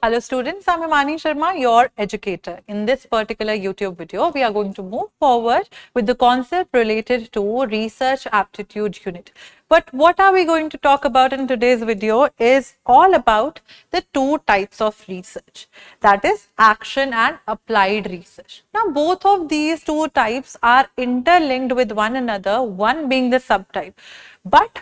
Hello students, I'm Himani Sharma, your educator. In this particular YouTube video, we are going to move forward with the concept related to research aptitude unit. But what are we going to talk about in today's video is all about the two types of research, that is action and applied research. Now both of these two types are interlinked with one another, one being the subtype. But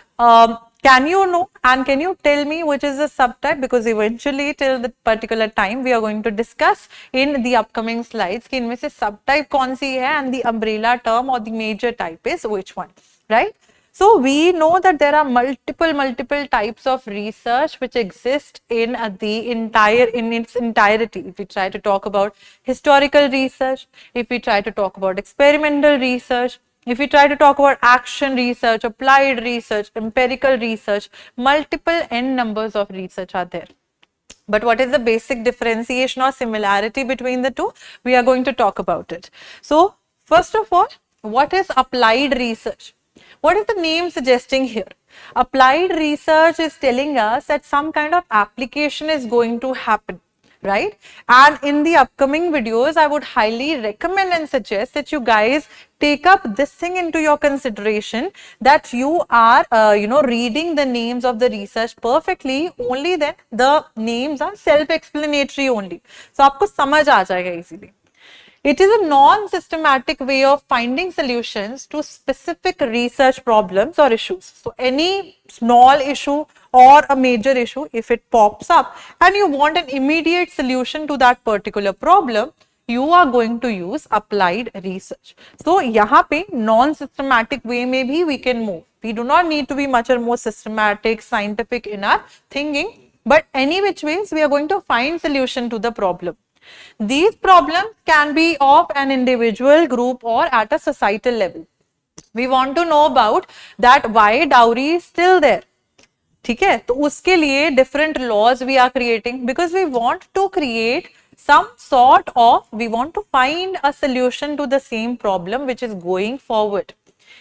can you know and can you tell me which is the subtype, because eventually till the particular time we are going to discuss in the upcoming slides कि इनमें से subtype कौन सी है and the umbrella term or the major type is which one, right? So we know that there are multiple types of research which exist in its entirety. If we try to talk about historical research, if we try to talk about experimental research, if we try to talk about action research, applied research, empirical research, multiple n numbers of research are there. But what is the basic differentiation or similarity between the two? We are going to talk about it. So first of all, what is applied research? What is the name suggesting here? Applied research is telling us that some kind of application is going to happen, right? And in the upcoming videos, I would highly recommend and suggest that you guys take up this thing into your consideration, that you are, reading the names of the research perfectly. Only then the names are self-explanatory only. So आपको समझ आ जाएगा easily. It is a non-systematic way of finding solutions to specific research problems or issues. So any small issue or a major issue, if it pops up and you want an immediate solution to that particular problem, you are going to use applied research. So यहाँ पे non-systematic way में भी we can move. We do not need to be much or more systematic, scientific in our thinking, but any which ways we are going to find solution to the problem. These problems can be of an individual, group or at a societal level. We want to know about that why dowry is still there. ठीक है, तो उसके लिए different laws we are creating, because we want to create some sort of, we want to find a solution to the same problem which is going forward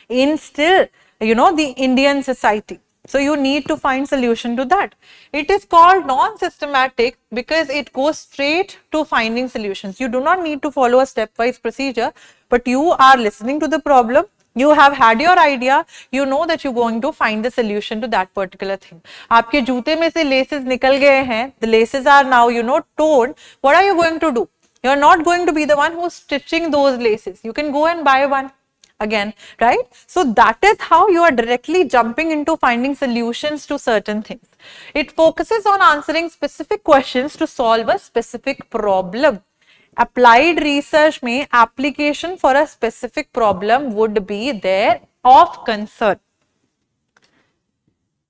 in still, the Indian society. So you need to find solution to that. It is called non-systematic because it goes straight to finding solutions. You do not need to follow a stepwise procedure, but you are listening to the problem. You have had your idea. You know that you're going to find the solution to that particular thing. आपके जूते में से laces निकल गए हैं. The laces are now, torn. What are you going to do? You're not going to be the one who's stitching those laces. You can go and buy one again, right? So that is how you are directly jumping into finding solutions to certain things. It focuses on answering specific questions to solve a specific problem. Applied research में application for a specific problem would be there of concern.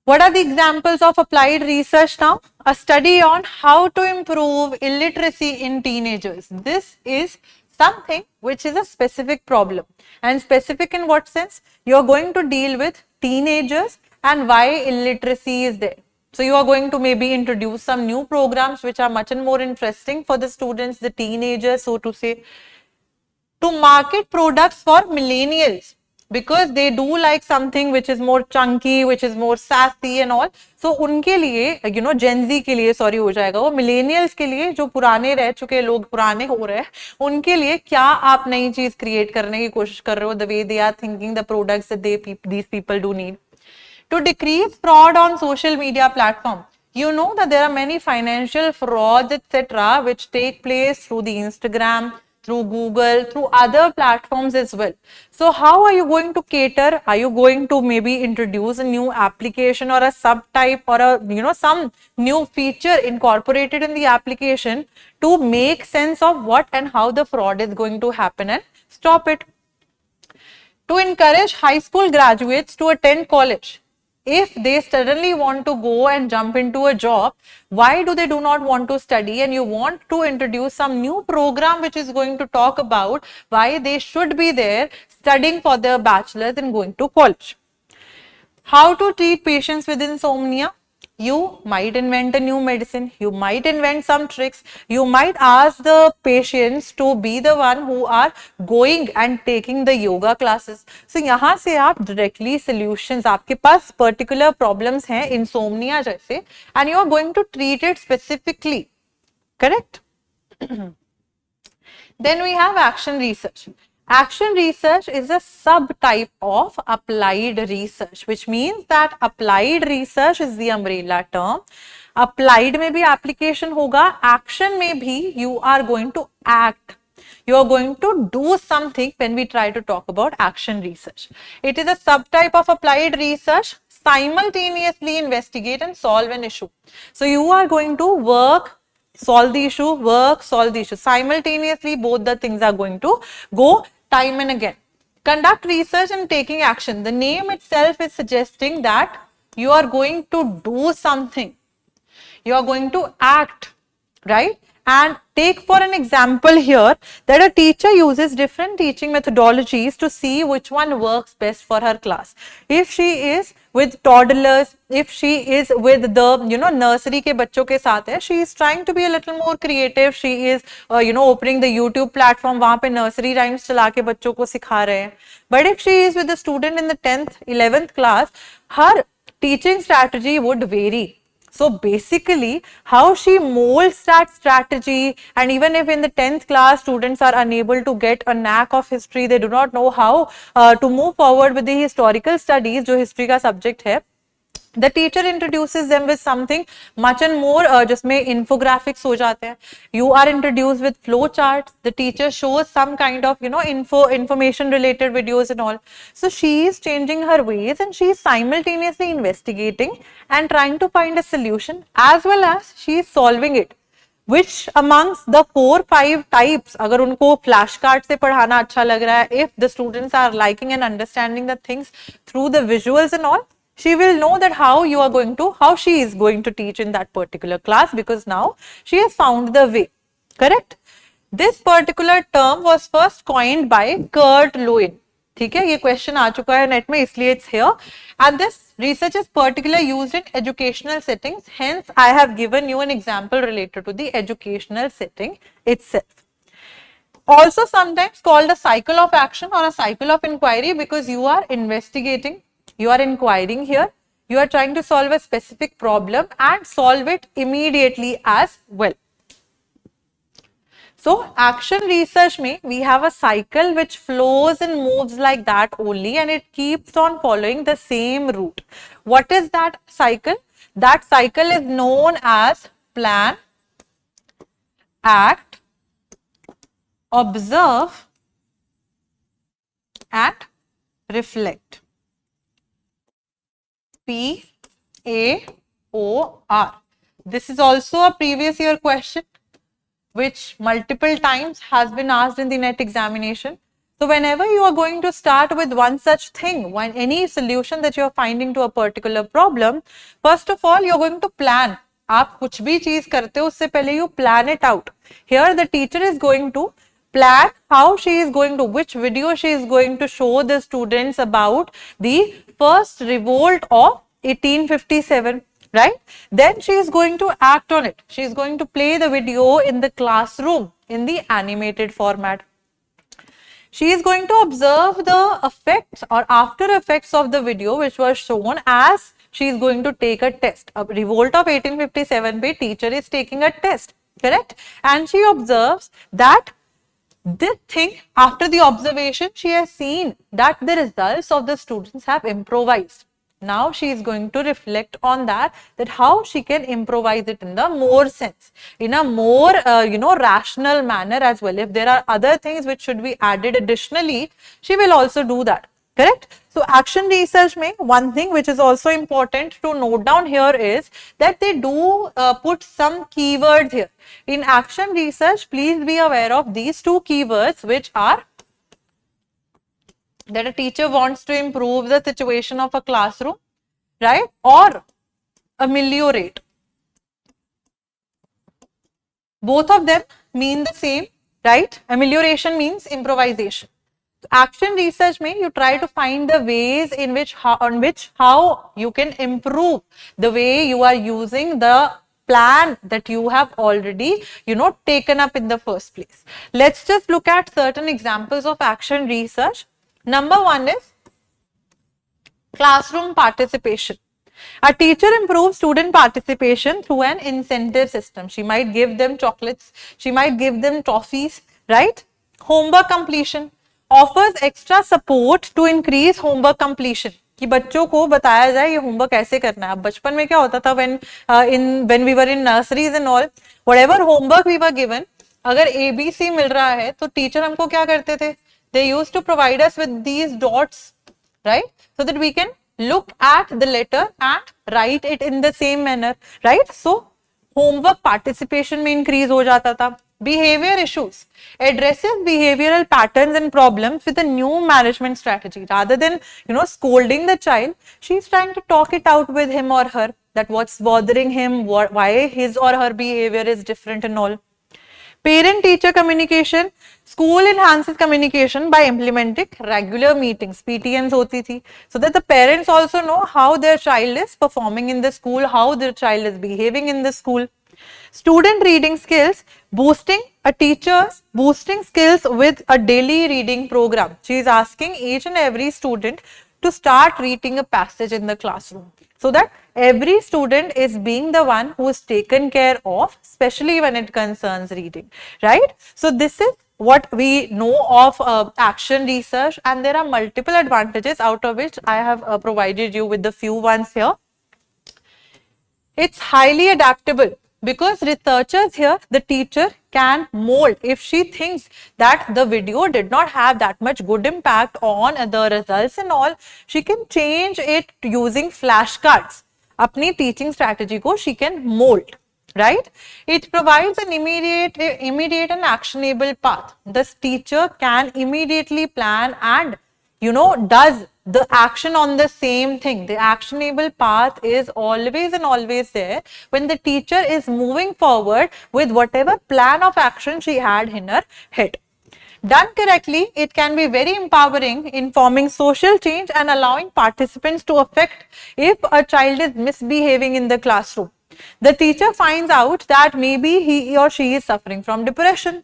What are the examples of applied research now? A study on how to improve illiteracy in teenagers. This is something which is a specific problem, and specific in what sense? You are going to deal with teenagers and why illiteracy is there. So you are going to maybe introduce some new programs which are much and more interesting for the students, the teenagers, so to say, to market products for millennials, because they do like something which is more chunky, which is more sassy and all. So उनके लिए, Gen Z के लिए हो जाएगा वो, millennials के लिए जो पुराने रह चुके लोग पुराने हो रहे हैं, उनके लिए क्या आप नई चीज create करने की कोशिश कर रहे हो, the way they are thinking, the products that these people do need. To decrease fraud on social media platform. You know that there are many financial frauds, etc., which take place through the Instagram, through Google, through other platforms as well. So how are you going to cater? Are you going to maybe introduce a new application or a subtype or a, some new feature incorporated in the application to make sense of what and how the fraud is going to happen and stop it? To encourage high school graduates to attend college. If they suddenly want to go and jump into a job, why do they do not want to study? And you want to introduce some new program which is going to talk about why they should be there studying for their bachelor's and going to college. How to treat patients with insomnia? You might invent a new medicine, you might invent some tricks, you might ask the patients to be the one who are going and taking the yoga classes. So यहाँ से आप directly solutions, आपके पास particular problems हैं insomnia जैसे, and you are going to treat it specifically. correct? Then we have action research. Action research is a subtype of applied research, which means that applied research is the umbrella term. Applied में भी application होगा, action में भी you are going to act. You are going to do something when we try to talk about action research. It is a subtype of applied research, simultaneously investigate and solve an issue. So you are going to work, solve the issue, work, solve the issue. Simultaneously, both the things are going to go time and again. Conduct research and taking action. The name itself is suggesting that you are going to do something. You are going to act, right? And take for an example here that a teacher uses different teaching methodologies to see which one works best for her class. If she is with toddlers, if she is with the nursery के बच्चों के साथ है, she is trying to be a little more creative. She is opening the YouTube platform, वहाँ पे nursery rhymes चला के बच्चों को सिखा रहे हैं. But if she is with the student in the 10th, 11th class, her teaching strategy would vary. So basically, how she molds that strategy, and even if in the 10th class students are unable to get a knack of history, they do not know how to move forward with the historical studies, जो history का subject है, the teacher introduces them with something much and more, जिसमें infographics हो जाते हैं. You are introduced with flow charts. The teacher shows some kind of information related videos and all. So she is changing her ways and she is simultaneously investigating and trying to find a solution, as well as she is solving it. Which amongst the 4-5 types, अगर उनको flashcard से पढ़ाना अच्छा लग रहा है, if the students are liking and understanding the things through the visuals and all, she will know that how she is going to teach in that particular class, because now she has found the way, correct? This particular term was first coined by Kurt Lewin. ठीक है, ये question आ चुका है net में, इसलिए it's here. And this research is particularly used in educational settings. Hence, I have given you an example related to the educational setting itself. Also sometimes called a cycle of action or a cycle of inquiry, because you are investigating, you are inquiring here, you are trying to solve a specific problem and solve it immediately as well. So action research में we have a cycle which flows and moves like that only, and it keeps on following the same route. What is that cycle? That cycle is known as plan, act, observe and reflect. PAOR. This is also a previous year question which multiple times has been asked in the NET examination. So whenever you are going to start with one such thing, any solution that you are finding to a particular problem, first of all you are going to plan. आप कुछ भी चीज करते हो उससे पहले you plan it out. Here the teacher is going to plan how she is going to, which video she is going to show the students about the first revolt of 1857, right? Then she is going to act on it. She is going to play the video in the classroom in the animated format. She is going to observe the effects or after effects of the video which was shown as she is going to take a test. A revolt of 1857 by teacher is taking a test, correct? And she observes that this thing, after the observation, she has seen that the results of the students have improvised. Now she is going to reflect on that how she can improvise it in the more sense, in a more rational manner as well. If there are other things which should be added additionally, she will also do that, correct? So action research mein one thing which is also important to note down here is that they do put some keywords here. In action research, please be aware of these two keywords, which are that a teacher wants to improve the situation of a classroom, right? Or ameliorate. Both of them mean the same, right? Amelioration means improvisation. Action research means you try to find the ways in which how you can improve the way you are using the plan that you have already taken up in the first place. Let's just look at certain examples of action research. Number one is classroom participation. A teacher improves student participation through an incentive system. She might give them chocolates, she might give them toffees, right? Homework completion. Offers extra support to increase homework completion. कि बच्चों को बताया जाए ये homework कैसे करना है. अब बचपन में क्या होता था when we were in nurseries and all, whatever homework we were given, अगर ABC मिल रहा है तो टीचर हमको क्या करते थे? They used to provide us with these dots, right? So that we can look at the letter and write it in the same manner, right? So homework participation में increase हो जाता था. Behavior issues. Addresses behavioral patterns and problems with a new management strategy. Rather than, scolding the child, she's trying to talk it out with him or her, that what's bothering him, why his or her behavior is different and all. Parent-teacher communication. School enhances communication by implementing regular meetings. PTMs होती थी, so that the parents also know how their child is performing in the school, how their child is behaving in the school. Student reading skills, boosting skills with a daily reading program. She is asking each and every student to start reading a passage in the classroom, so that every student is being the one who is taken care of, especially when it concerns reading, right? So this is what we know of action research, and there are multiple advantages, out of which I have provided you with the few ones here. It's highly adaptable, because researchers here, the teacher can mold. If she thinks that the video did not have that much good impact on the results and all, she can change it using flashcards. Apni teaching strategy ko she can mold, right? It provides an immediate and actionable path. This teacher can immediately plan and does the action on the same thing. The actionable path is always and always there when the teacher is moving forward with whatever plan of action she had in her head. Done correctly, it can be very empowering in forming social change and allowing participants to affect if a child is misbehaving in the classroom. The teacher finds out that maybe he or she is suffering from depression.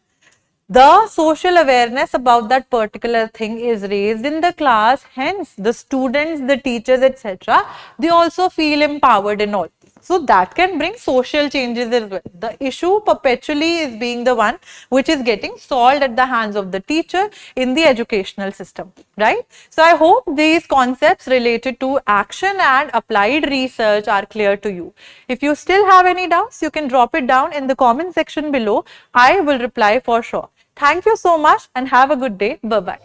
The social awareness about that particular thing is raised in the class, hence the students, the teachers, etc., they also feel empowered and all. So that can bring social changes as well. The issue perpetually is being the one which is getting solved at the hands of the teacher in the educational system, right? So I hope these concepts related to action and applied research are clear to you. If you still have any doubts, you can drop it down in the comment section below. I will reply for sure. Thank you so much and have a good day. Bye-bye.